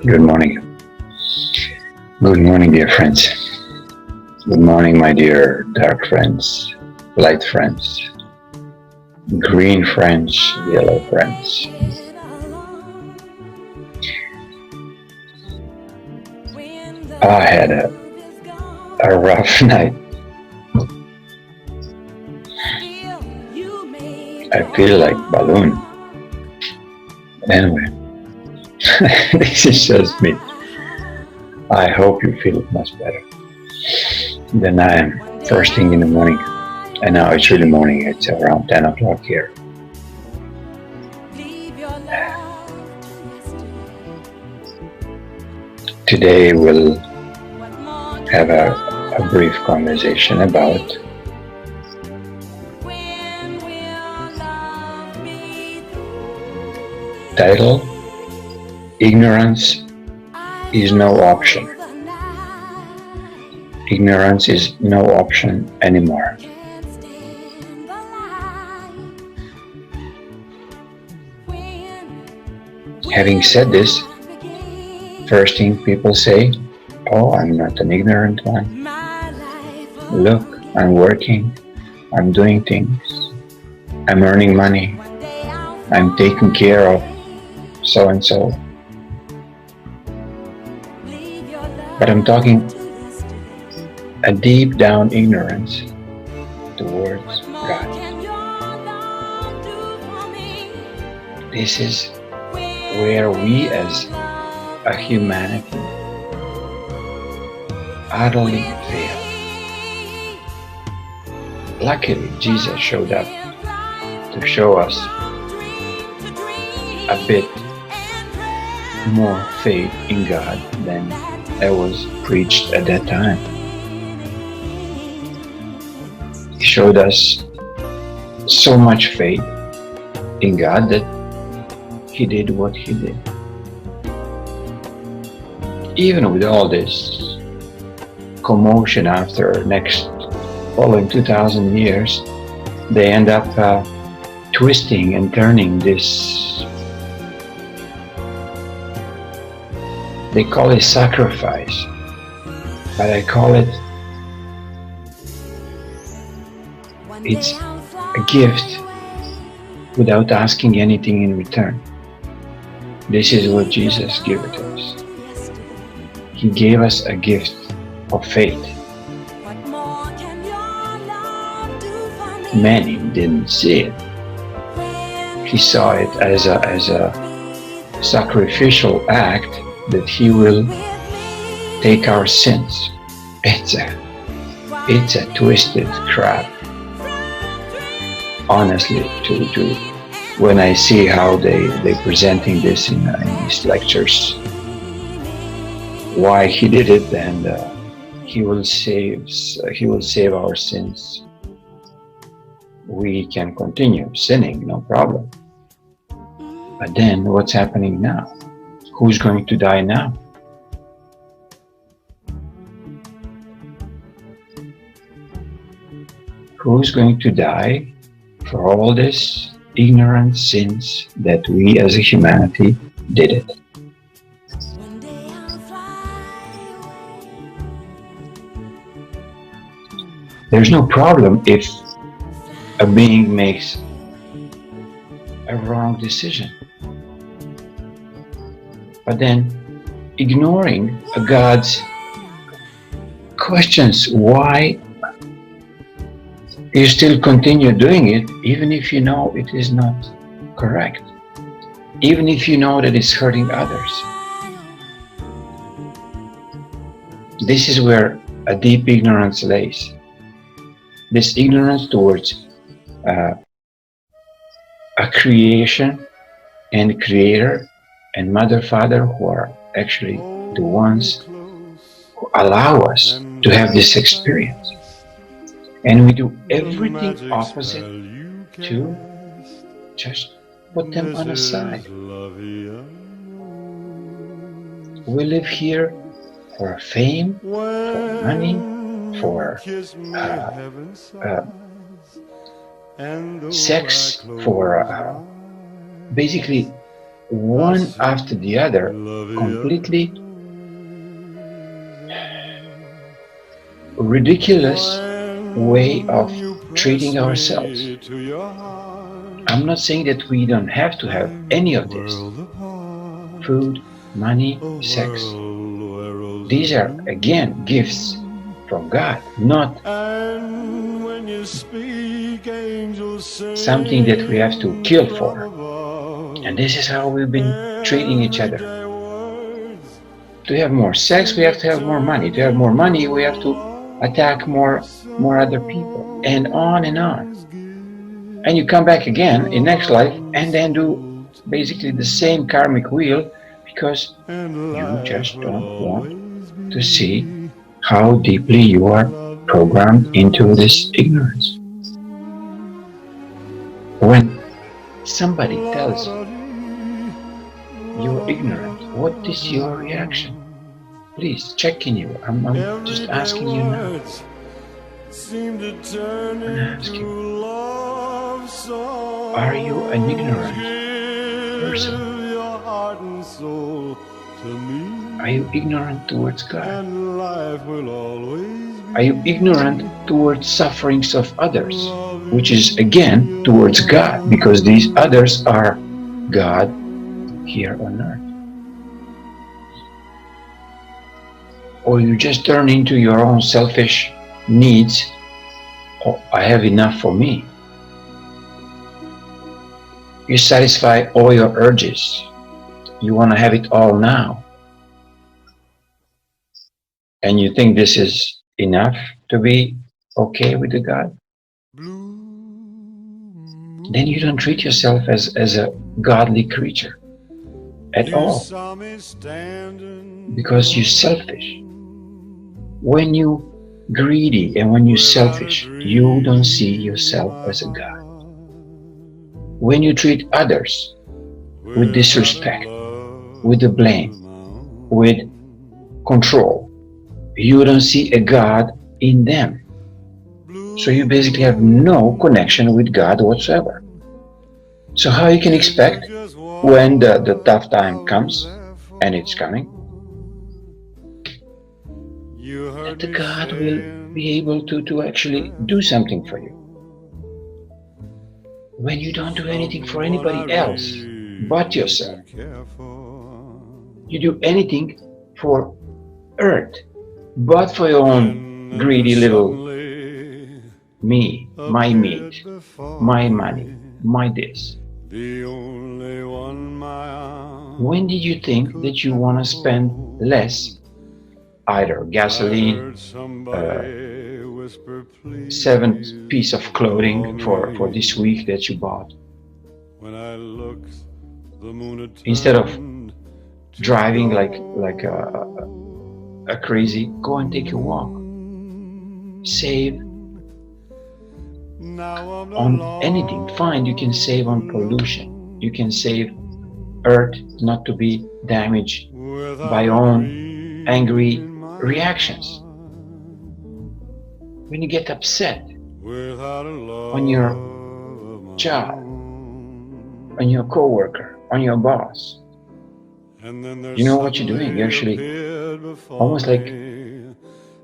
Good morning. Good morning, dear friends. Good morning, my dear dark friends, light friends, green friends, yellow friends. I had a rough night. I feel like balloon. Anyway, this is just me. I hope you feel much better than I am first thing in the morning. And now it's really morning, it's around 10 o'clock here. Today we'll have a brief conversation about title, Ignorance is no option. Ignorance is no option anymore. Having said this, first thing people say, oh, I'm not an ignorant one. Look, I'm working, I'm doing things, I'm earning money, I'm taking care of so and so. But I'm talking a deep down ignorance towards God. This is where we as a humanity utterly fail. Luckily, Jesus showed up to show us a bit more faith in God than that was preached at that time. He showed us so much faith in God that He did what He did. Even with all this commotion after next following 2,000 years, they end up twisting and turning this. They call it sacrifice, but I call it's a gift without asking anything in return. This is what Jesus gave it to us. He gave us a gift of faith. Many didn't see it. He saw it as a sacrificial act that He will take our sins. It's a twisted crap. Honestly, when I see how they presenting this in these lectures, why He did it, and He will save our sins. We can continue sinning, no problem. But then what's happening now? Who's going to die now? Who's going to die for all this ignorant sins that we as a humanity did it? There's no problem if a being makes a wrong decision. But then ignoring God's questions, why you still continue doing it even if you know it is not correct, even if you know that it's hurting others. This is where a deep ignorance lays. This ignorance towards a creation and creator and mother, father, who are actually the ones who allow us to have this experience. And we do everything opposite to just put them on a side. We live here for fame, for money, for sex, for basically one after the other, completely ridiculous way of treating ourselves. I'm not saying that we don't have to have any of this. Food, money, sex. These are, again, gifts from God, not something that we have to kill for. And this is how we've been treating each other. To have more sex, we have to have more money. To have more money, we have to attack more other people, and on and on. And you come back again in next life and then do basically the same karmic wheel, because you just don't want to see how deeply you are programmed into this ignorance. When somebody tells you you're ignorant, what is your reaction? Please check in you. I'm just asking you now. And ask you, are you an ignorant person? Are you ignorant towards God? Are you ignorant towards sufferings of others, which is again towards God, because these others are God here on earth? Or you just turn into your own selfish needs. Oh, I have enough for me. You satisfy all your urges. You want to have it all now. And you think this is enough to be okay with the God? Then you don't treat yourself as a godly creature at all, because you're selfish. When you greedy and when you're selfish, you don't see yourself as a God. When you treat others with disrespect, with the blame, with control, you don't see a God in them. So you basically have no connection with God whatsoever. So how you can expect, when the tough time comes, and it's coming, that the God will be able to actually do something for you? When you don't do anything for anybody else but yourself. You do anything for earth but for your own greedy little me, my meat, my money, my this. When did you think that you want to spend less, either gasoline, 7th piece of clothing for this week that you bought, instead of driving like a crazy? Go and take a walk. Save on anything. Fine, you can save on pollution. You can save earth not to be damaged by your own angry reactions. When you get upset on your job, on your co-worker, on your boss, you know what you're doing? You're actually almost like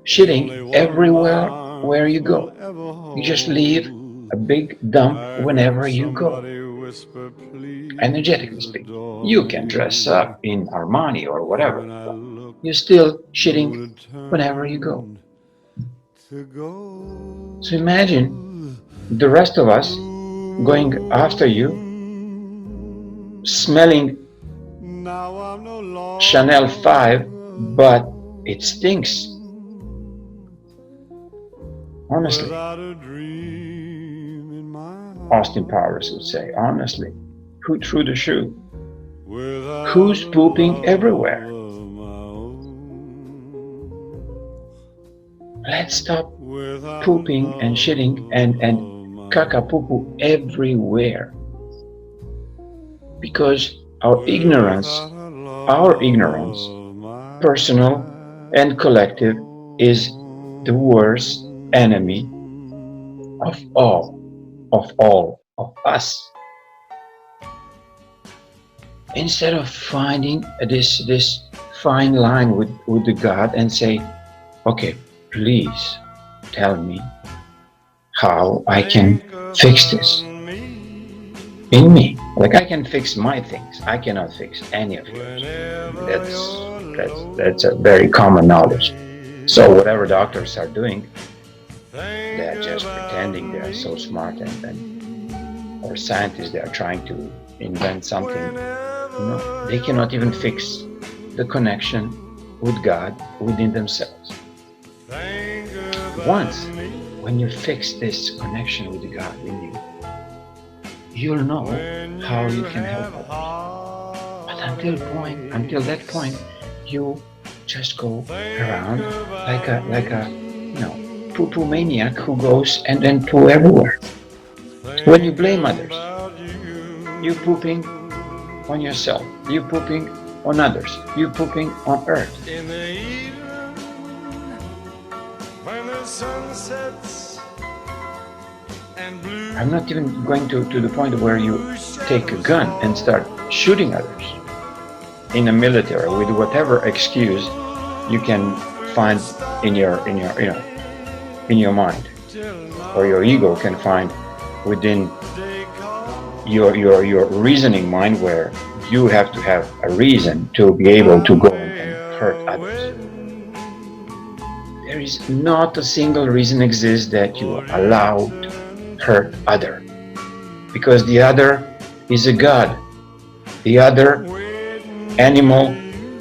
shitting everywhere where you go. You just leave a big dump whenever you go. Energetically speaking, you can dress up in Armani or whatever, but you're still shitting whenever you go. So imagine the rest of us going after you, smelling Chanel 5, but it stinks. Honestly, Austin Powers would say, honestly, who threw the shoe? Who's pooping everywhere? Let's stop pooping and shitting and caca-poo-poo everywhere. Because our ignorance personal and collective, is the worst enemy of all of us. Instead of finding this fine line with the God and say, okay, please tell me how I can fix this in me. Like, I can fix my things, I cannot fix any of yours. That's a very common knowledge. So whatever doctors are doing, they're just pretending they are so smart, or scientists, they are trying to invent something. No, they cannot even fix the connection with God within themselves. Once, when you fix this connection with God in you, you'll know how you can help others. But until that point, you just go around like a poo-poo maniac who goes and then poo everywhere. When you blame others, you pooping on yourself, you pooping on others, you pooping on earth. In the evening, when the sun sets and blue. I'm not even going to the point where you take a gun and start shooting others in the military with whatever excuse you can find in your mind, or your ego can find within your reasoning mind, where you have to have a reason to be able to go and hurt others. There is not a single reason exists that you are allowed to hurt other, because the other is a god. The other animal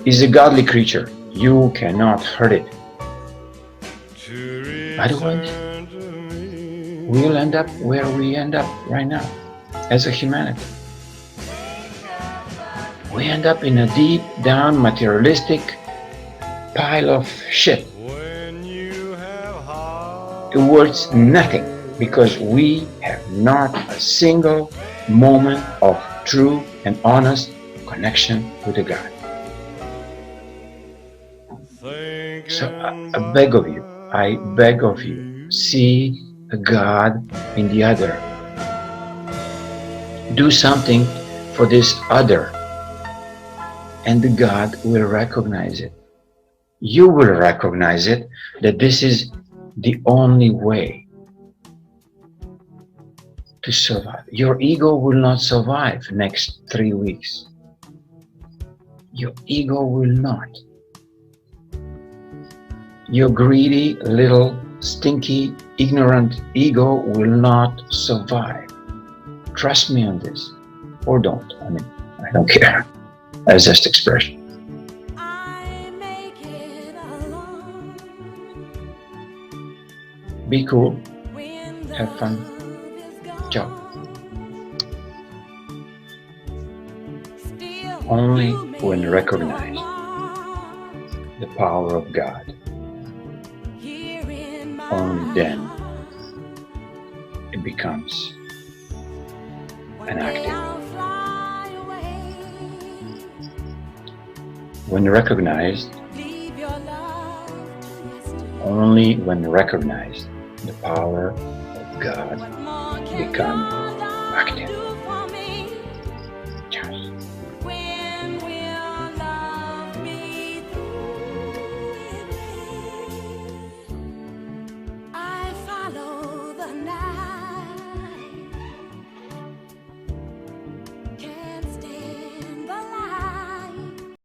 is a godly creature. You cannot hurt it. Otherwise, we'll end up where we end up right now as a humanity. We end up in a deep down materialistic pile of shit. It worth nothing, because we have not a single moment of true and honest connection with the God. So I beg of you, see a God in the other. Do something for this other, and the God will recognize it. You will recognize it, that this is the only way to survive. Your ego will not survive next 3 weeks. Your ego will not. Your greedy, little, stinky, ignorant ego will not survive. Trust me on this, or don't. I mean, I don't care. That's just expression. Be cool, have fun, ciao. Only when recognized the power of God, only then it becomes an active. When recognized, only when recognized, the power of God becomes